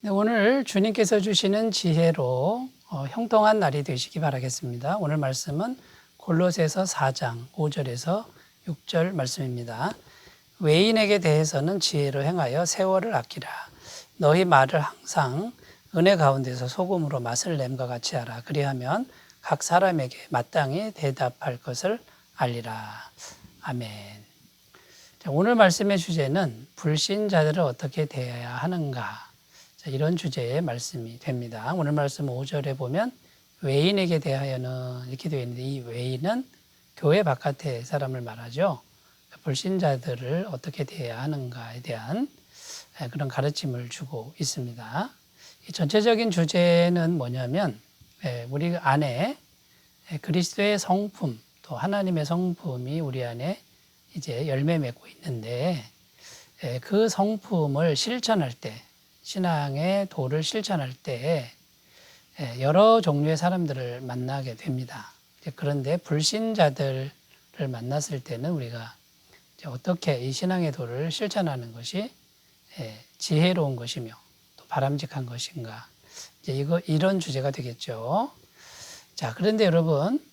네, 오늘 주님께서 주시는 지혜로 형통한 날이 되시기 바라겠습니다. 오늘 말씀은 골로새서 4장 5절에서 6절 말씀입니다. 외인에게 대해서는 지혜로 행하여 세월을 아끼라. 너희 말을 항상 은혜 가운데서 소금으로 맛을 냄과 같이 하라. 그리하면 각 사람에게 마땅히 대답할 것을 알리라. 아멘. 오늘 말씀의 주제는 불신자들을 어떻게 대해야 하는가, 이런 주제의 말씀이 됩니다. 오늘 말씀 5절에 보면 외인에게 대하여는 이렇게 되어 있는데, 이 외인은 교회 바깥의 사람을 말하죠. 불신자들을 어떻게 대해야 하는가에 대한 그런 가르침을 주고 있습니다. 이 전체적인 주제는 뭐냐면, 우리 안에 그리스도의 성품, 또 하나님의 성품이 우리 안에 이제 열매 맺고 있는데, 그 성품을 실천할 때, 신앙의 도를 실천할 때 여러 종류의 사람들을 만나게 됩니다. 그런데 불신자들을 만났을 때는 우리가 어떻게 이 신앙의 도를 실천하는 것이 지혜로운 것이며 또 바람직한 것인가, 이런 주제가 되겠죠. 자, 그런데 여러분,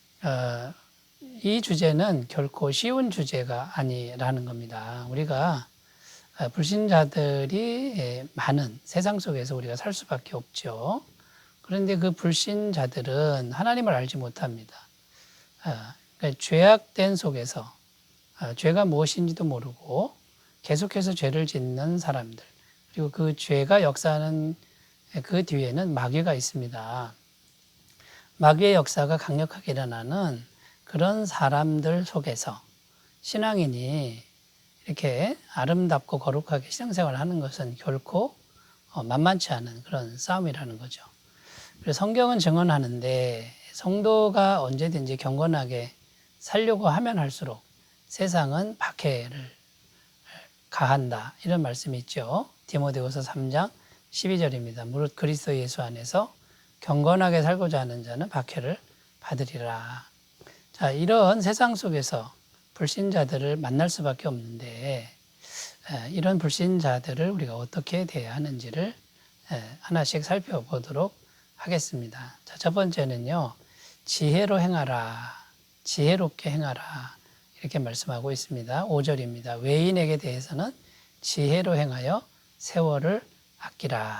이 주제는 결코 쉬운 주제가 아니라는 겁니다. 우리가 불신자들이 많은 세상 속에서 우리가 살 수밖에 없죠. 그런데 그 불신자들은 하나님을 알지 못합니다. 그러니까 죄악된 속에서 죄가 무엇인지도 모르고 계속해서 죄를 짓는 사람들, 그리고 그 죄가 역사하는 그 뒤에는 마귀가 있습니다. 마귀의 역사가 강력하게 일어나는 그런 사람들 속에서 신앙인이 이렇게 아름답고 거룩하게 신앙생활을 하는 것은 결코 만만치 않은 그런 싸움이라는 거죠. 그래서 성경은 증언하는데, 성도가 언제든지 경건하게 살려고 하면 할수록 세상은 박해를 가한다, 이런 말씀이 있죠. 디모데후서 3장 12절입니다. 무릇 그리스도 예수 안에서 경건하게 살고자 하는 자는 박해를 받으리라. 자, 이런 세상 속에서 불신자들을 만날 수밖에 없는데, 이런 불신자들을 우리가 어떻게 대해야 하는지를 하나씩 살펴보도록 하겠습니다. 자, 첫 번째는요, 지혜로 행하라, 지혜롭게 행하라, 이렇게 말씀하고 있습니다. 5절입니다. 외인에게 대해서는 지혜로 행하여 세월을 아끼라.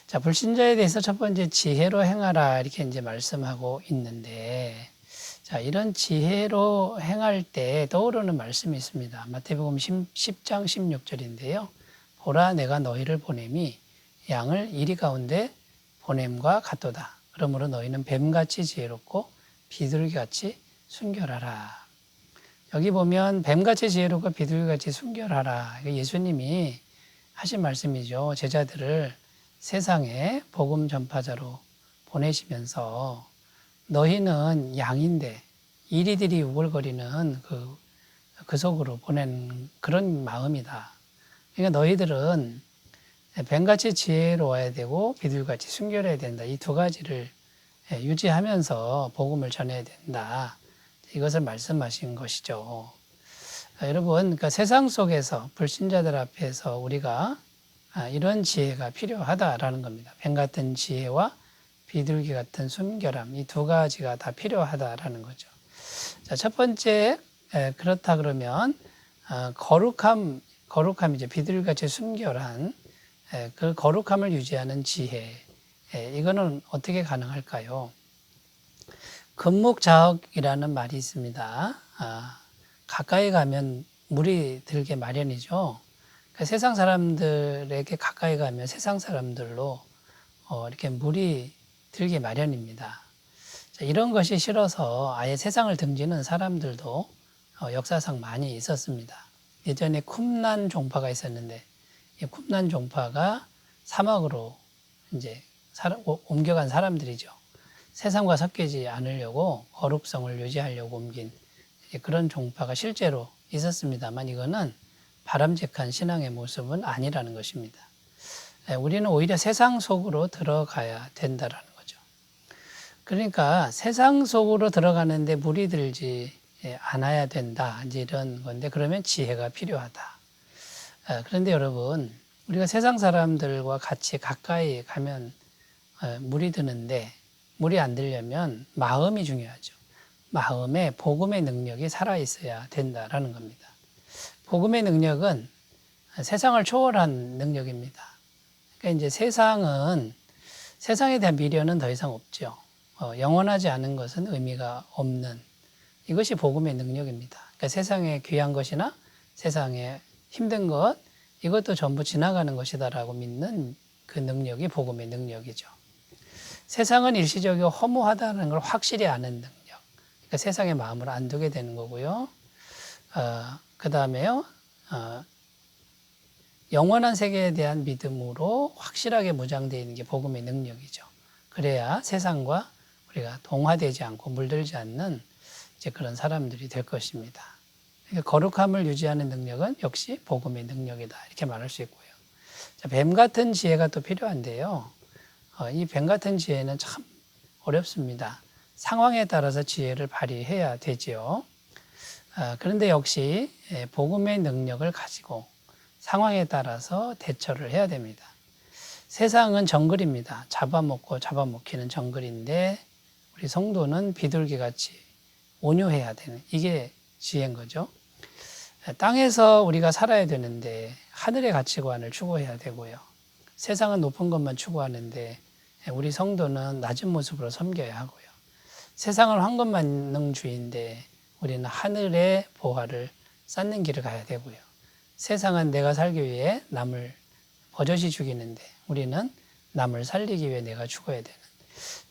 자, 불신자에 대해서 첫 번째 지혜로 행하라, 이렇게 이제 말씀하고 있는데, 자, 이런 지혜로 행할 때 떠오르는 말씀이 있습니다. 마태복음 10장 16절인데요. 보라, 내가 너희를 보냄이 양을 이리 가운데 보냄과 같도다. 그러므로 너희는 뱀같이 지혜롭고 비둘기같이 순결하라. 여기 보면 뱀같이 지혜롭고 비둘기같이 순결하라, 예수님이 하신 말씀이죠. 제자들을 세상에 복음 전파자로 보내시면서 너희는 양인데 이리들이 우글거리는 그 속으로 보낸 그런 마음이다. 그러니까 너희들은 뱀같이 지혜로워야 되고 비둘기같이 순결해야 된다. 이 두 가지를 유지하면서 복음을 전해야 된다. 이것을 말씀하신 것이죠. 여러분, 그러니까 세상 속에서 불신자들 앞에서 우리가 이런 지혜가 필요하다라는 겁니다. 뱀 같은 지혜와 비둘기 같은 순결함, 이 두 가지가 다 필요하다라는 거죠. 자, 첫 번째, 그렇다 그러면 거룩함이죠. 비둘기같이 순결한 그 거룩함을 유지하는 지혜, 이거는 어떻게 가능할까요? 금묵자옥이라는 말이 있습니다. 가까이 가면 물이 들게 마련이죠. 그러니까 세상 사람들에게 가까이 가면 세상 사람들로 이렇게 물이 들기 마련입니다. 자, 이런 것이 싫어서 아예 세상을 등지는 사람들도 역사상 많이 있었습니다. 예전에 쿰난 종파가 있었는데, 이 쿰난 종파가 사막으로 이제 옮겨간 사람들이죠. 세상과 섞이지 않으려고 거룩성을 유지하려고 옮긴 그런 종파가 실제로 있었습니다만, 이거는 바람직한 신앙의 모습은 아니라는 것입니다. 우리는 오히려 세상 속으로 들어가야 된다라는 거죠. 그러니까 세상 속으로 들어가는데 물이 들지 않아야 된다, 이제 이런 건데, 그러면 지혜가 필요하다. 그런데 여러분, 우리가 세상 사람들과 같이 가까이 가면 물이 드는데 물이 안 들려면 마음이 중요하죠. 마음에 복음의 능력이 살아있어야 된다라는 겁니다. 복음의 능력은 세상을 초월한 능력입니다. 그러니까 이제 세상에 대한 미련은 더 이상 없죠. 영원하지 않은 것은 의미가 없는 이것이 복음의 능력입니다. 그러니까 세상에 귀한 것이나 세상에 힘든 것 이것도 전부 지나가는 것이다라고 믿는 그 능력이 복음의 능력이죠. 세상은 일시적이고 허무하다는 걸 확실히 아는 능력. 그러니까 세상에 마음을 안 두게 되는 거고요. 그 다음에요. 영원한 세계에 대한 믿음으로 확실하게 무장되어 있는 게 복음의 능력이죠. 그래야 세상과 우리가 동화되지 않고 물들지 않는 이제 그런 사람들이 될 것입니다. 그러니까 거룩함을 유지하는 능력은 역시 복음의 능력이다. 이렇게 말할 수 있고요. 자, 뱀 같은 지혜가 또 필요한데요. 이 뱀 같은 지혜는 참 어렵습니다. 상황에 따라서 지혜를 발휘해야 되지요. 그런데 역시 복음의 능력을 가지고 상황에 따라서 대처를 해야 됩니다. 세상은 정글입니다. 잡아먹고 잡아먹히는 정글인데 우리 성도는 비둘기같이 온유해야 되는 이게 지혜인 거죠. 땅에서 우리가 살아야 되는데 하늘의 가치관을 추구해야 되고요. 세상은 높은 것만 추구하는데 우리 성도는 낮은 모습으로 섬겨야 하고요. 세상은 황금만능주의인데 우리는 하늘의 보화를 쌓는 길을 가야 되고요. 세상은 내가 살기 위해 남을 버젓이 죽이는데 우리는 남을 살리기 위해 내가 죽어야 되는.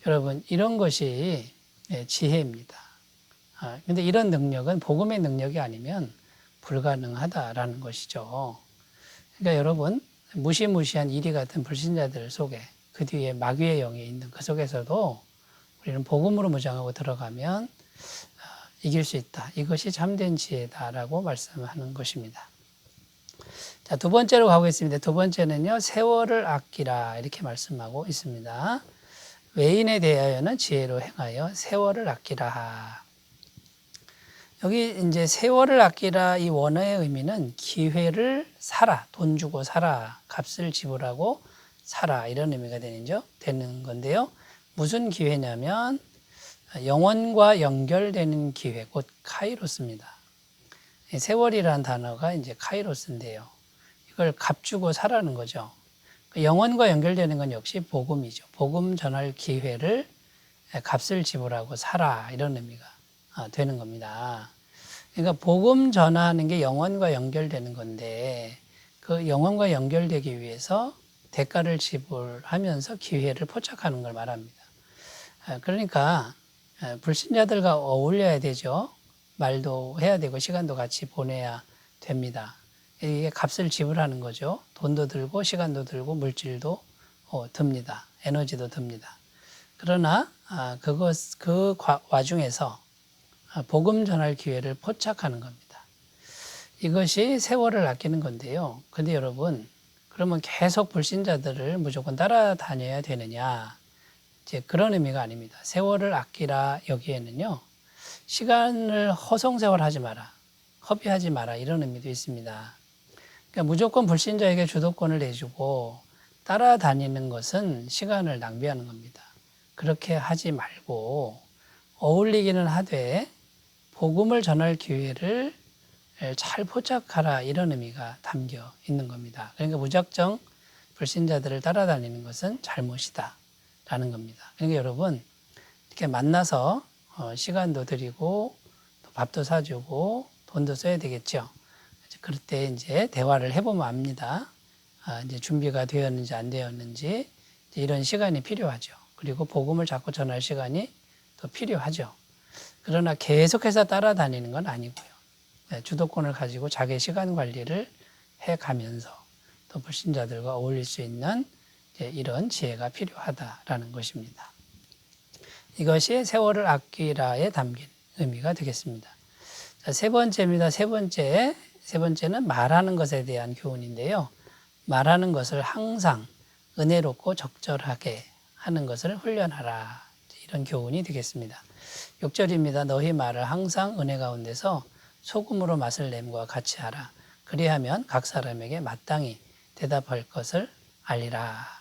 여러분 이런 것이 지혜입니다. 근데 이런 능력은 복음의 능력이 아니면 불가능하다라는 것이죠. 그러니까 여러분 무시무시한 이리 같은 불신자들 속에 그 뒤에 마귀의 영이 있는 그 속에서도 우리는 복음으로 무장하고 들어가면 이길 수 있다. 이것이 참된 지혜다라고 말씀하는 것입니다. 자, 두 번째로 가보겠습니다. 두 번째는요, 세월을 아끼라 이렇게 말씀하고 있습니다. 외인에 대하여는 지혜로 행하여 세월을 아끼라. 여기 이제 세월을 아끼라 이 원어의 의미는 기회를 사라, 돈 주고 사라, 값을 지불하고 사라 이런 의미가 되는 건데요. 무슨 기회냐면 영원과 연결되는 기회, 곧 카이로스입니다. 세월이라는 단어가 이제 카이로스인데요. 이걸 값주고 사라는 거죠. 영원과 연결되는 건 역시 복음이죠. 복음 전할 기회를 값을 지불하고 사라 이런 의미가 되는 겁니다. 그러니까 복음 전하는 게 영원과 연결되는 건데 그 영원과 연결되기 위해서 대가를 지불하면서 기회를 포착하는 걸 말합니다. 그러니까 불신자들과 어울려야 되죠. 말도 해야 되고 시간도 같이 보내야 됩니다. 이게 값을 지불하는 거죠. 돈도 들고 시간도 들고 물질도 듭니다. 에너지도 듭니다. 그러나 그 와중에서 복음 전할 기회를 포착하는 겁니다. 이것이 세월을 아끼는 건데요. 근데 여러분 그러면 계속 불신자들을 무조건 따라다녀야 되느냐? 이제 그런 의미가 아닙니다. 세월을 아끼라 여기에는요. 시간을 허송세월하지 마라. 허비하지 마라. 이런 의미도 있습니다. 그러니까 무조건 불신자에게 주도권을 내주고 따라다니는 것은 시간을 낭비하는 겁니다. 그렇게 하지 말고 어울리기는 하되 복음을 전할 기회를 잘 포착하라 이런 의미가 담겨 있는 겁니다. 그러니까 무작정 불신자들을 따라다니는 것은 잘못이다 라는 겁니다. 그러니까 여러분 이렇게 만나서 시간도 드리고 또 밥도 사주고 돈도 써야 되겠죠. 그럴 때 이제 대화를 해보면 압니다. 이제 준비가 되었는지 안 되었는지 이런 시간이 필요하죠. 그리고 복음을 자꾸 전할 시간이 또 필요하죠. 그러나 계속해서 따라다니는 건 아니고요. 주도권을 가지고 자기 시간 관리를 해가면서 또 불신자들과 어울릴 수 있는 이런 지혜가 필요하다라는 것입니다. 이것이 세월을 아끼라에 담긴 의미가 되겠습니다. 자, 세 번째입니다. 세 번째는 말하는 것에 대한 교훈인데요. 말하는 것을 항상 은혜롭고 적절하게 하는 것을 훈련하라. 이런 교훈이 되겠습니다. 6절입니다. 너희 말을 항상 은혜 가운데서 소금으로 맛을 냄과 같이 하라. 그리하면 각 사람에게 마땅히 대답할 것을 알리라.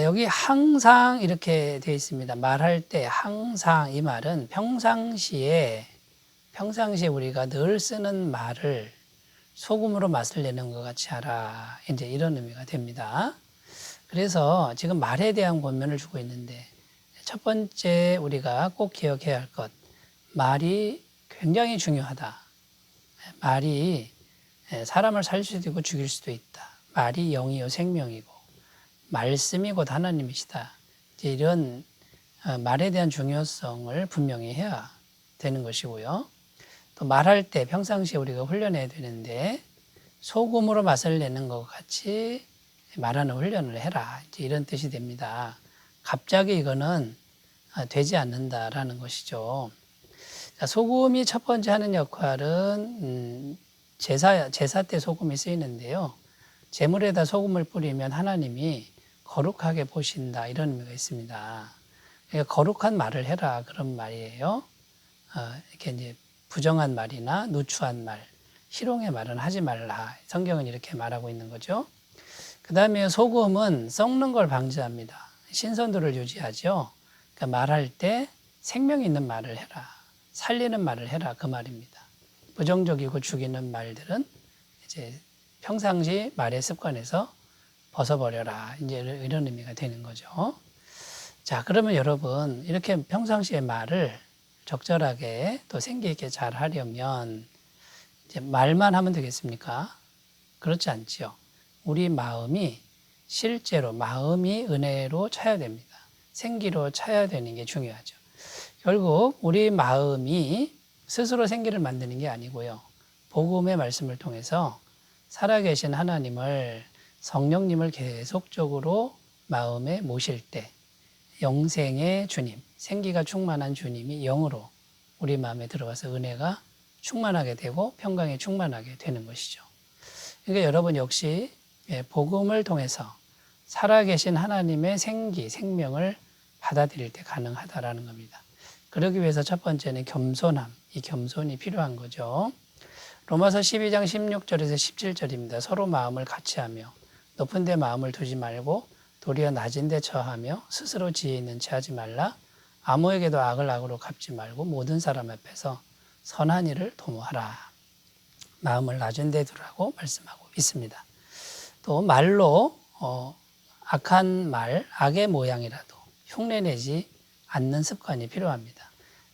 여기 항상 이렇게 되어 있습니다. 말할 때 항상, 이 말은 평상시에 우리가 늘 쓰는 말을 소금으로 맛을 내는 것 같이 하라. 이제 이런 의미가 됩니다. 그래서 지금 말에 대한 권면을 주고 있는데, 첫 번째 우리가 꼭 기억해야 할 것, 말이 굉장히 중요하다. 말이 사람을 살 수도 있고 죽일 수도 있다. 말이 영이요 생명이고 말씀이 곧 하나님이시다. 이런 말에 대한 중요성을 분명히 해야 되는 것이고요. 또 말할 때 평상시에 우리가 훈련해야 되는데, 소금으로 맛을 내는 것 같이 말하는 훈련을 해라. 이런 뜻이 됩니다. 갑자기 이거는 되지 않는다라는 것이죠. 소금이 첫 번째 하는 역할은 제사 때 소금이 쓰이는데요. 제물에다 소금을 뿌리면 하나님이 거룩하게 보신다, 이런 의미가 있습니다. 그러니까 거룩한 말을 해라, 그런 말이에요. 이렇게 이제 부정한 말이나 누추한 말, 희롱의 말은 하지 말라. 성경은 이렇게 말하고 있는 거죠. 그 다음에 소금은 썩는 걸 방지합니다. 신선도를 유지하죠. 그러니까 말할 때 생명 있는 말을 해라. 살리는 말을 해라, 그 말입니다. 부정적이고 죽이는 말들은 이제 평상시 말의 습관에서 벗어버려라. 이제 이런 의미가 되는 거죠. 자, 그러면 여러분, 이렇게 평상시에 말을 적절하게 또 생기 있게 잘 하려면 이제 말만 하면 되겠습니까? 그렇지 않지요. 우리 마음이 실제로 마음이 은혜로 차야 됩니다. 생기로 차야 되는 게 중요하죠. 결국 우리 마음이 스스로 생기를 만드는 게 아니고요. 복음의 말씀을 통해서 살아계신 하나님을, 성령님을 계속적으로 마음에 모실 때 영생의 주님, 생기가 충만한 주님이 영으로 우리 마음에 들어와서 은혜가 충만하게 되고 평강이 충만하게 되는 것이죠. 그러니까 여러분 역시 복음을 통해서 살아계신 하나님의 생기, 생명을 받아들일 때 가능하다라는 겁니다. 그러기 위해서 첫 번째는 겸손함, 이 겸손이 필요한 거죠. 로마서 12장 16절에서 17절입니다. 서로 마음을 같이 하며 높은 데 마음을 두지 말고 도리어 낮은 데 처하며 스스로 지혜 있는 채 하지 말라. 아무에게도 악을 악으로 갚지 말고 모든 사람 앞에서 선한 일을 도모하라. 마음을 낮은 데 두라고 말씀하고 있습니다. 또 말로 악한 말, 악의 모양이라도 흉내내지 않는 습관이 필요합니다.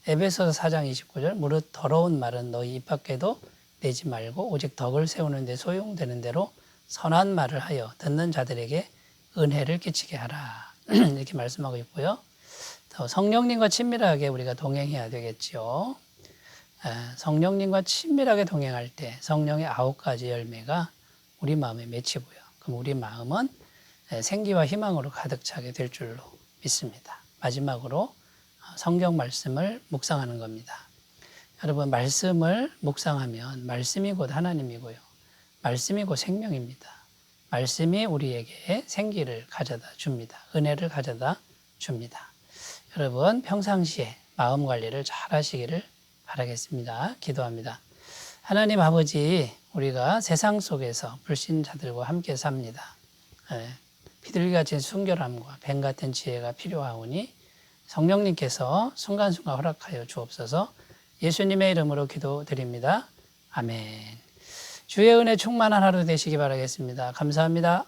에베소서 4장 29절, 무릇 더러운 말은 너희 입 밖에도 내지 말고 오직 덕을 세우는 데 소용되는 대로 선한 말을 하여 듣는 자들에게 은혜를 끼치게 하라. 이렇게 말씀하고 있고요. 또 성령님과 친밀하게 우리가 동행해야 되겠지요. 성령님과 친밀하게 동행할 때 성령의 9가지 열매가 우리 마음에 맺히고요. 그럼 우리 마음은 생기와 희망으로 가득 차게 될 줄로 믿습니다. 마지막으로 성경 말씀을 묵상하는 겁니다. 여러분, 말씀을 묵상하면 말씀이 곧 하나님이고요. 말씀이 곧 생명입니다. 말씀이 우리에게 생기를 가져다 줍니다. 은혜를 가져다 줍니다. 여러분, 평상시에 마음 관리를 잘 하시기를 바라겠습니다. 기도합니다. 하나님 아버지, 우리가 세상 속에서 불신자들과 함께 삽니다. 비둘기같이 순결함과 뱀 같은 지혜가 필요하오니 성령님께서 순간순간 허락하여 주옵소서. 예수님의 이름으로 기도드립니다. 아멘. 주의 은혜 충만한 하루 되시기 바라겠습니다. 감사합니다.